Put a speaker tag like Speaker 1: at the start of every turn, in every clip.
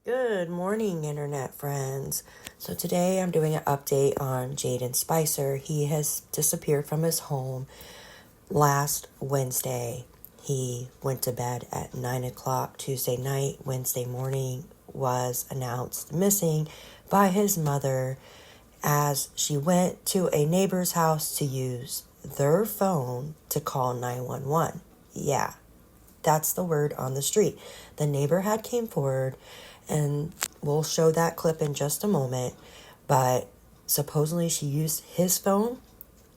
Speaker 1: Good morning, internet friends. So today I'm doing an update on Jayden Spicer. He has disappeared from his home last Wednesday. He went to bed at 9 o'clock Tuesday night. Wednesday morning was announced missing by his mother as she went to a neighbor's house to use their phone to call 911. Yeah, that's the word on the street. The neighbor had came forward, and we'll show that clip in just a moment, but supposedly she used his phone.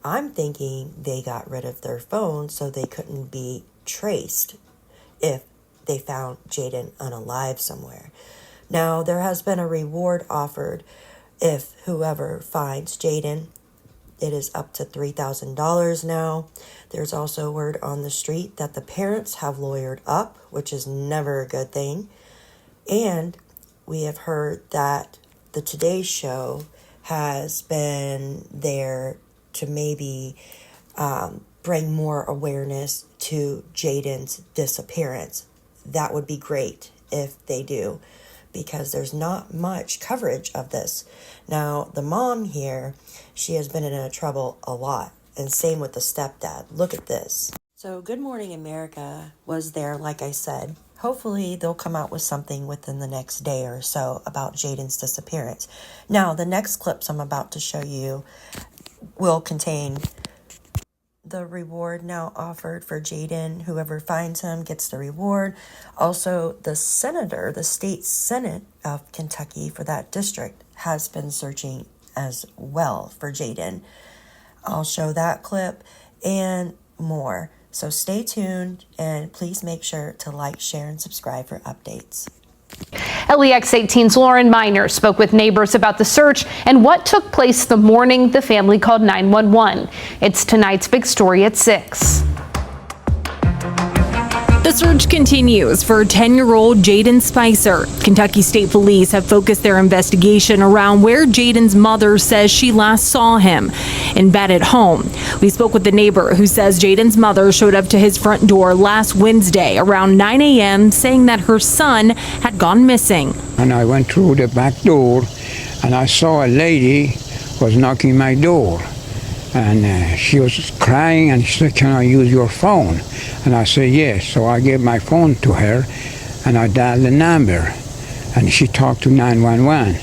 Speaker 1: I'm thinking they got rid of their phone so they couldn't be traced if they found Jayden unalive somewhere. Now, there has been a reward offered if whoever finds Jayden. It is up to $3,000 now. There's also word on the street that the parents have lawyered up, which is never a good thing. And we have heard that the Today Show has been there to maybe bring more awareness to Jayden's disappearance. That would be great if they do, because there's not much coverage of this. Now, the mom here, she has been in trouble a lot, and same with the stepdad. Look at this. So Good Morning America was there, like I said. Hopefully they'll come out with something within the next day or so about Jayden's disappearance. Now, the next clips I'm about to show you will contain the reward now offered for Jayden. Whoever finds him gets the reward. Also, the senator, the state senate of Kentucky for that district, has been searching as well for Jayden. I'll show that clip and more. So stay tuned, and please make sure to like, share, and subscribe for updates.
Speaker 2: LEX 18's Lauren Miner spoke with neighbors about the search and what took place the morning the family called 911. It's tonight's big story at 6.
Speaker 3: The search continues for 10-year-old Jayden Spicer. Kentucky State Police have focused their investigation around where Jayden's mother says she last saw him, in bed at home. We spoke with the neighbor who says Jayden's mother showed up to his front door last Wednesday around 9 a.m. saying that her son had gone missing.
Speaker 4: And I went through the back door and I saw a lady was knocking my door. And she was crying and she said, "Can I use your phone?" And I said, "Yes." So I gave my phone to her and I dialed the number. And she talked to 911.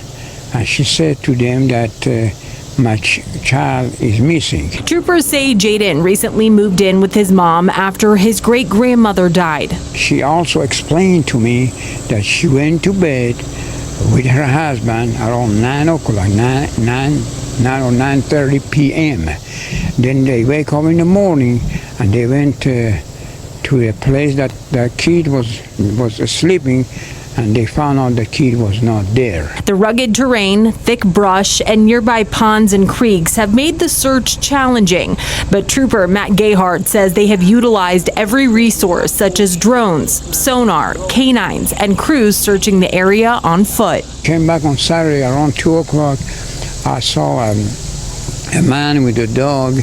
Speaker 4: And she said to them that my child is missing.
Speaker 3: Troopers say Jayden recently moved in with his mom after his great-grandmother died.
Speaker 4: She also explained to me that she went to bed with her husband around 9 o'clock, 9 or 9:30 p.m. Then they wake up in the morning and they went to a place that the kid was sleeping, and they found out the kid was not there.
Speaker 3: The rugged terrain, thick brush, and nearby ponds and creeks have made the search challenging. But Trooper Matt Gayhart says they have utilized every resource, such as drones, sonar, canines, and crews searching the area on foot.
Speaker 4: Came back on Saturday around 2 o'clock. I saw a man with a dog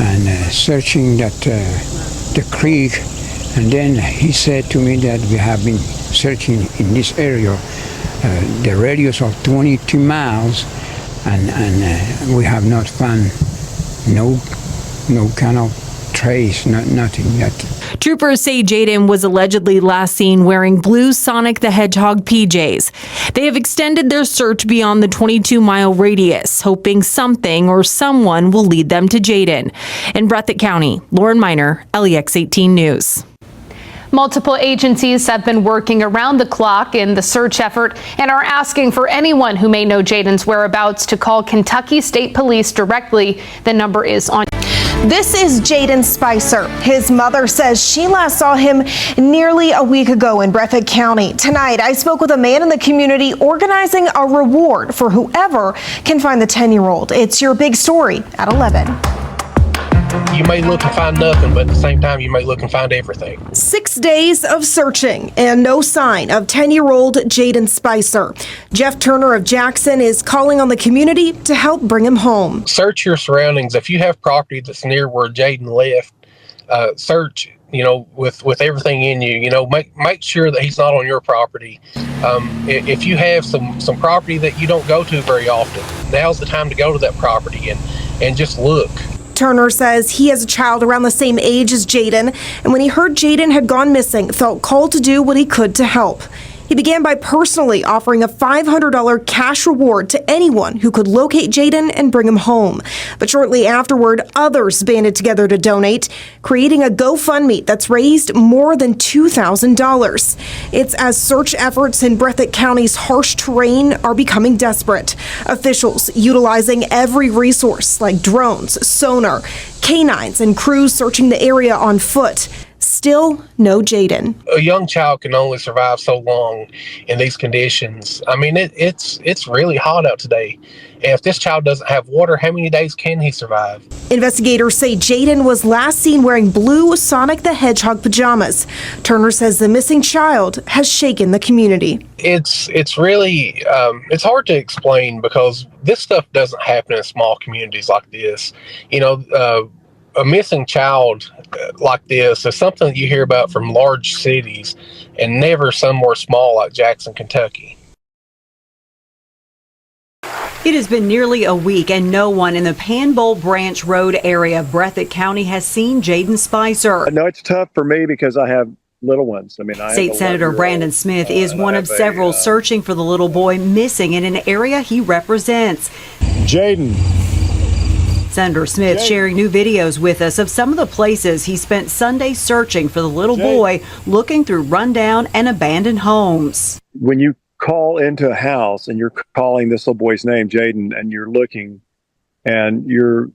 Speaker 4: and searching the creek, and then he said to me that we have been searching in this area, the radius of 22 miles, and we have not found no kind of trace, nothing yet.
Speaker 3: Troopers say Jayden was allegedly last seen wearing blue Sonic the Hedgehog PJs. They have extended their search beyond the 22-mile radius, hoping something or someone will lead them to Jayden. In Breathitt County, Lauren Miner, LEX 18 News.
Speaker 2: Multiple agencies have been working around the clock in the search effort and are asking for anyone who may know Jayden's whereabouts to call Kentucky State Police directly. The number is on.
Speaker 5: This is Jayden Spicer. His mother says she last saw him nearly a week ago in Breathitt County. Tonight, I spoke with a man in the community organizing a reward for whoever can find the 10-year-old. It's your big story at 11.
Speaker 6: You may look and find nothing, but at the same time, you may look and find everything.
Speaker 5: 6 days of searching and no sign of 10-year-old Jayden Spicer. Jeff Turner of Jackson is calling on the community to help bring him home.
Speaker 6: Search your surroundings. If you have property that's near where Jayden left, search with everything in you, make sure that he's not on your property. If you have some property that you don't go to very often, now's the time to go to that property and just look.
Speaker 5: Turner says he has a child around the same age as Jayden, and when he heard Jayden had gone missing, felt called to do what he could to help. He began by personally offering a $500 cash reward to anyone who could locate Jayden and bring him home. But shortly afterward, others banded together to donate, creating a GoFundMe that's raised more than $2,000. It's as search efforts in Breathitt County's harsh terrain are becoming desperate. Officials utilizing every resource like drones, sonar, canines, and crews searching the area on foot. Still no Jayden.
Speaker 6: A young child can only survive so long in these conditions. I mean, it's really hot out today. And if this child doesn't have water, how many days can he survive?
Speaker 5: Investigators say Jayden was last seen wearing blue Sonic the Hedgehog pajamas. Turner says the missing child has shaken the community.
Speaker 6: It's really it's hard to explain because this stuff doesn't happen in small communities like this. A missing child like this is something that you hear about from large cities and never somewhere small like Jackson, Kentucky.
Speaker 7: It has been nearly a week and no one in the Panbowl Branch Road area of Breathitt County has seen Jayden Spicer.
Speaker 8: No, it's tough for me because I have little ones.
Speaker 7: State Senator Brandon Smith is one of several searching for the little boy missing in an area he represents.
Speaker 8: Jayden.
Speaker 7: Senator Smith sharing new videos with us of some of the places he spent Sunday searching for the little boy, looking through rundown and abandoned homes.
Speaker 8: When you call into a house and you're calling this little boy's name, Jayden, and you're looking and you're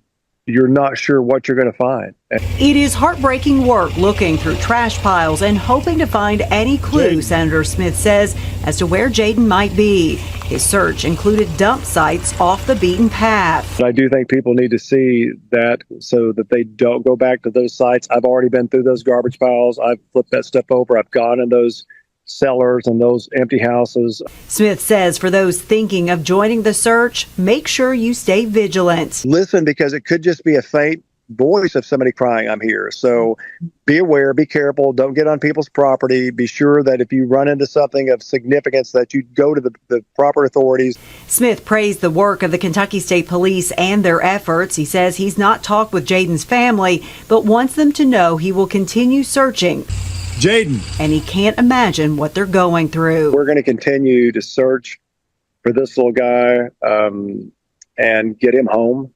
Speaker 8: not sure what you're going to find.
Speaker 7: It is heartbreaking work looking through trash piles and hoping to find any clue, Senator Smith says, as to where Jayden might be. His search included dump sites off the beaten path.
Speaker 8: I do think people need to see that so that they don't go back to those sites. I've already been through those garbage piles. I've flipped that stuff over. I've gone in those cellars and those empty houses.
Speaker 7: Smith says for those thinking of joining the search, make sure you stay vigilant.
Speaker 8: Listen, because it could just be a faint voice of somebody crying, I'm here. So be aware, be careful, don't get on people's property. Be sure that if you run into something of significance that you go to the proper authorities.
Speaker 7: Smith praised the work of the Kentucky State Police and their efforts. He says he's not talked with Jayden's family, but wants them to know he will continue searching.
Speaker 8: Jayden.
Speaker 7: And he can't imagine what they're going through.
Speaker 8: We're going to continue to search for this little guy and get him home.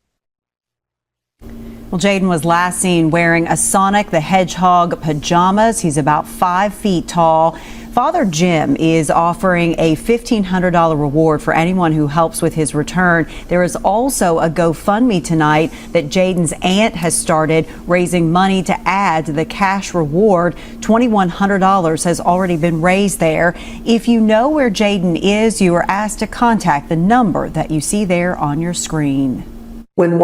Speaker 7: Well, Jayden was last seen wearing a Sonic the Hedgehog pajamas. He's about 5 feet tall. Father Jim is offering a $1,500 reward for anyone who helps with his return. There is also a GoFundMe tonight that Jayden's aunt has started, raising money to add to the cash reward. $2,100 has already been raised there. If you know where Jayden is, you are asked to contact the number that you see there on your screen.
Speaker 9: When